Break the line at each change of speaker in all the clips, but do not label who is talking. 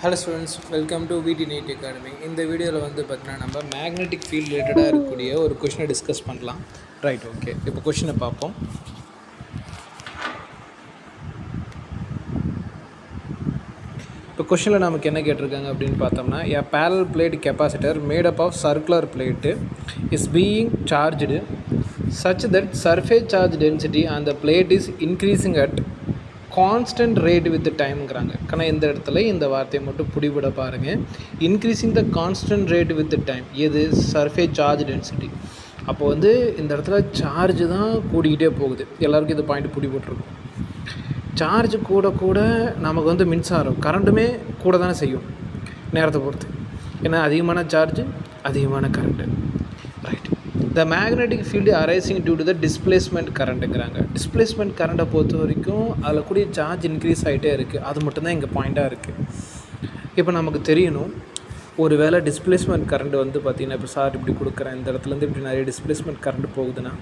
Hello students, welcome to VT NEET academy. இந்த வீடியோவில் வந்து பார்த்தீங்கன்னா நம்ம மேக்னெட்டிக் ஃபீல்ட் ரிலேட்டடாக இருக்கக்கூடிய ஒரு கொஷினை டிஸ்கஸ் பண்ணலாம். Right, okay. இப்போ கொஷினை பார்ப்போம். இப்போ கொஷினில் நமக்கு என்ன கேட்டிருக்காங்க அப்படின்னு பார்த்தோம்னா, a parallel plate capacitor made up of circular plate is being charged such that surface charge density on the plate is increasing at constant rate with டைம்ங்கிறாங்க. ஆனால் இந்த இடத்துல இந்த வார்த்தையை மட்டும் பிடிபட பாருங்கள். Increasing the constant rate with time, எது? Surface charge density. அப்போ வந்து இந்த இடத்துல சார்ஜ் தான் கூடிக்கிட்டே போகுது. எல்லாருக்கும் இந்த பாயிண்ட் பிடிபட்டுருக்கும். சார்ஜ் கூட கூட நமக்கு வந்து மின்சாரம் கரண்ட்டுமே கூட தானே செய்யும் நேரத்தை பொறுத்து. ஏன்னா அதிகமான சார்ஜ் அதிகமான current. Right. The magnetic field arising due to the displacement கரண்ட்டுங்கிறாங்க. டிஸ்பிளேஸ்மெண்ட் கரண்ட்டை பொறுத்த வரைக்கும் அதில் கூடிய சார்ஜ் இன்க்ரீஸ் ஆகிட்டே இருக்குது. அது மட்டும்தான் இங்கே பாயிண்ட்டாக இருக்குது. இப்போ நமக்கு தெரியணும், ஒரு வேளை டிஸ்பிளேஸ்மெண்ட் கரண்ட் வந்து பார்த்திங்கன்னா, இப்போ சார் இப்படி கொடுக்குறேன், இந்த இடத்துலேருந்து இப்படி நிறைய டிஸ்பிளேஸ்மெண்ட் கரண்ட் போகுதுன்னா,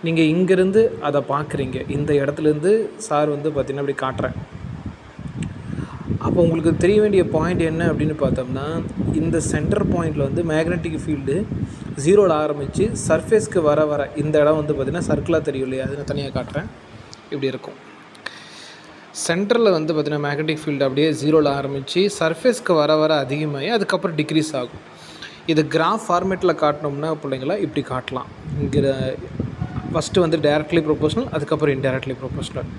நீங்கள் இங்கேருந்து அதை பார்க்குறீங்க. இந்த இடத்துலேருந்து சார் வந்து பார்த்திங்கன்னா இப்படி காட்டுறேன். அப்போ உங்களுக்கு தெரிய வேண்டிய பாயிண்ட் என்ன அப்படின்னு பார்த்தோம்னா, இந்த சென்டர் பாயிண்டில் வந்து மேக்னெட்டிக் ஃபீல்டு ஜீரோவில் ஆரம்பித்து சர்ஃபேஸ்க்கு வர இந்த இடம் வந்து பார்த்திங்கன்னா சர்க்கிளாக தெரியும் இல்லையா? அது நான் தனியாக காட்டுறேன். இப்படி இருக்கும். சென்டரில் வந்து பார்த்திங்கன்னா மேக்னெட்டிக் ஃபீல்டு அப்படியே ஜீரோவில் ஆரம்பித்து சர்ஃபேஸ்க்கு வர அதிகமாகி அதுக்கப்புறம் டிக்ரீஸ் ஆகும். இது கிராஃப் ஃபார்மேட்டில் காட்டினோம்னா பிள்ளைங்களா இப்படி காட்டலாம். இங்கே ஃபஸ்ட்டு வந்து டைரக்ட்லி ப்ரொபோஷனல், அதுக்கப்புறம் இன்டைரக்ட்லி ப்ரொபோஷனல்.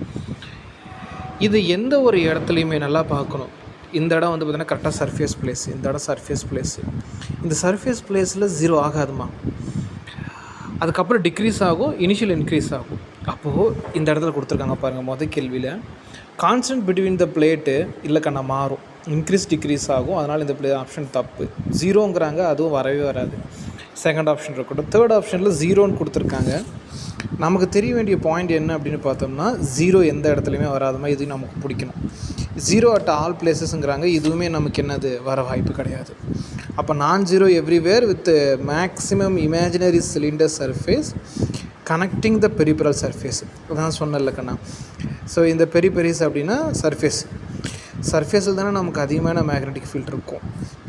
இது எந்த ஒரு இடத்துலையுமே நல்லா பார்க்கணும். இந்த இடம் வந்து பார்த்திங்கன்னா கரெக்டாக சர்ஃபேஸ் பிளேஸ், இந்த இடம் சர்ஃபேஸ் பிளேஸு. இந்த சர்ஃபேஸ் பிளேஸில் ஜீரோ ஆகாதுமா, அதுக்கப்புறம் டிக்ரீஸ் ஆகும், இனிஷியல் இன்க்ரீஸ் ஆகும். அப்போது இந்த இடத்துல கொடுத்துருக்காங்க பாருங்கள். மொதல் கேள்வியில் கான்ஸ்டன்ட் பிட்வீன் த பிளேட்டு இல்லைக்கண்ணா மாறும், இன்க்ரீஸ் டிக்ரீஸ் ஆகும். அதனால் இந்த ஆப்ஷன் தப்பு. ஜீரோங்கிறாங்க, அதுவும் வரவே வராது. செகண்ட் ஆப்ஷன் இருக்கட்டும். தேர்ட் ஆப்ஷனில் ஜீரோன்னு கொடுத்துருக்காங்க. நமக்கு தெரிய வேண்டிய பாயிண்ட் என்ன அப்படின்னு பார்த்தோம்னா, ஜீரோ எந்த இடத்துலையுமே வராதுமா, இது நமக்கு பிடிக்கணும். ஜீரோ அட் ஆல் பிளேசஸ்ங்கிறாங்க, இதுவுமே நமக்கு என்னது வர வாய்ப்பு கிடையாது. அப்போ நான் zero everywhere with maximum imaginary cylinder surface connecting the peripheral surface. அதான் சொன்னல கண்ணா. ஸோ இந்த பெரிபெரிஸ் அப்படின்னா சர்ஃபேஸில் தானே நமக்கு அதிகமான மேக்னெட்டிக் ஃபீல்ட் இருக்கும்.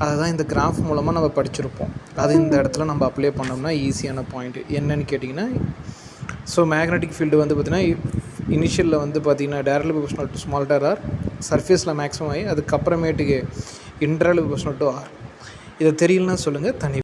அதுதான் இந்த கிராஃப் மூலமாக நம்ம படிச்சிருப்போம். அது இந்த இடத்துல நம்ம அப்ளை பண்ணோம்னா ஈஸியான பாயிண்ட் என்னன்னு கேட்டிங்கன்னா, ஸோ மேக்னெட்டிக் ஃபீல்டு வந்து பார்த்திங்கன்னா இனிஷியலில் வந்து பார்த்திங்கன்னா directly proportional to small R, சர்ஃபேஸில் மேக்ஸிமம் ஆகி அதுக்கப்புறமேட்டுக்கு இன்டர்னல் ப்ரொபோஷனல் டு ஆர். இதை தெரியலன்னா சொல்லுங்கள், தனி